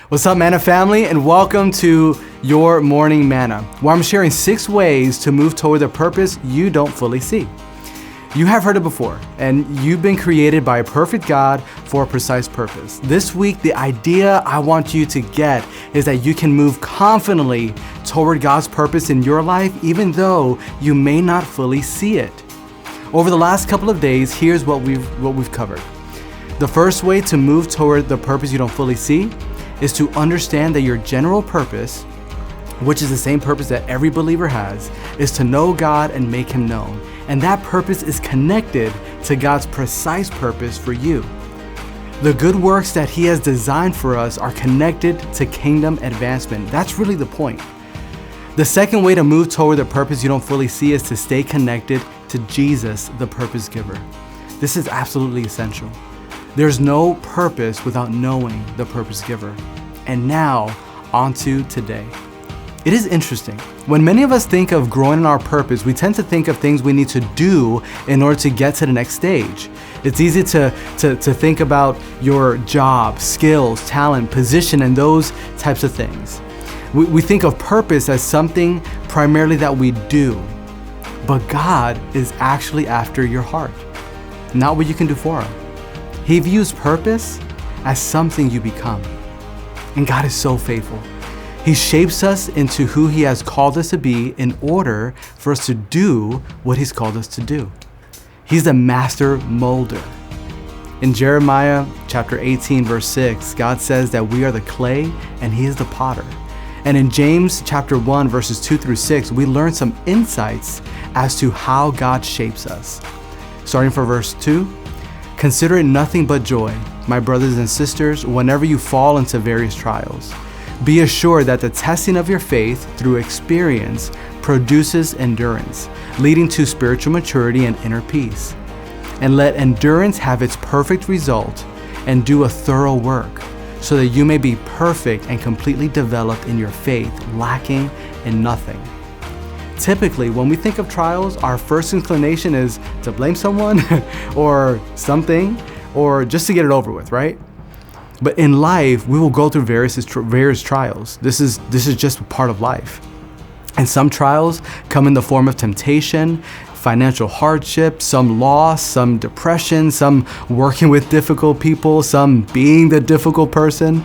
What's up, Manna family, and welcome to your Morning Manna, where I'm sharing 6 ways to move toward the purpose you don't fully see. You have heard it before, and you've been created by a perfect God for a precise purpose. This week, the idea I want you to get is that you can move confidently toward God's purpose in your life, even though you may not fully see it. Over the last couple of days, here's what we've covered. The first way to move toward the purpose you don't fully see is to understand that your general purpose, which is the same purpose that every believer has, is to know God and make Him known. And that purpose is connected to God's precise purpose for you. The good works that He has designed for us are connected to kingdom advancement. That's really the point. The second way to move toward the purpose you don't fully see is to stay connected to Jesus, the purpose giver. This is absolutely essential. There's no purpose without knowing the purpose giver. And now, on to today. It is interesting. When many of us think of growing in our purpose, we tend to think of things we need to do in order to get to the next stage. It's easy to think about your job, skills, talent, position, and those types of things. We think of purpose as something primarily that we do. But God is actually after your heart, not what you can do for Him. He views purpose as something you become. And God is so faithful. He shapes us into who He has called us to be in order for us to do what He's called us to do. He's the master molder. In Jeremiah chapter 18, verse 6, God says that we are the clay and He is the potter. And in James chapter 1, verses 2 through 6, we learn some insights as to how God shapes us. Starting from verse 2, consider it nothing but joy, my brothers and sisters, whenever you fall into various trials. Be assured that the testing of your faith through experience produces endurance, leading to spiritual maturity and inner peace. And let endurance have its perfect result and do a thorough work, so that you may be perfect and completely developed in your faith, lacking in nothing. Typically, when we think of trials, our first inclination is to blame someone or something, or just to get it over with, right? But in life, we will go through various trials. This is just part of life. And some trials come in the form of temptation, financial hardship, some loss, some depression, some working with difficult people, some being the difficult person,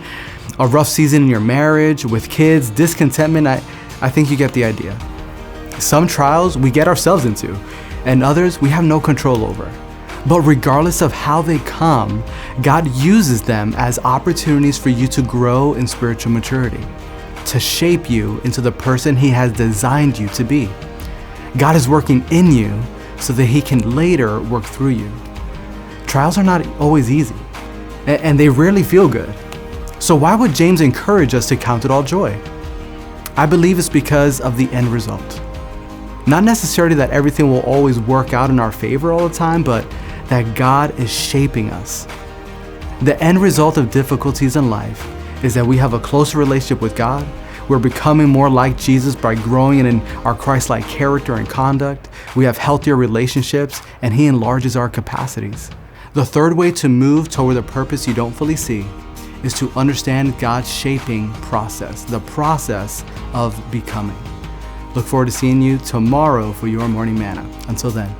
a rough season in your marriage, with kids, discontentment. I think you get the idea. Some trials we get ourselves into, and others we have no control over. But regardless of how they come, God uses them as opportunities for you to grow in spiritual maturity, to shape you into the person He has designed you to be. God is working in you so that He can later work through you. Trials are not always easy, and they rarely feel good. So why would James encourage us to count it all joy? I believe it's because of the end result. Not necessarily that everything will always work out in our favor all the time, but that God is shaping us. The end result of difficulties in life is that we have a closer relationship with God. We're becoming more like Jesus by growing in our Christ-like character and conduct. We have healthier relationships, and He enlarges our capacities. The third way to move toward the purpose you don't fully see is to understand God's shaping process, the process of becoming. Look forward to seeing you tomorrow for your Morning Manna. Until then.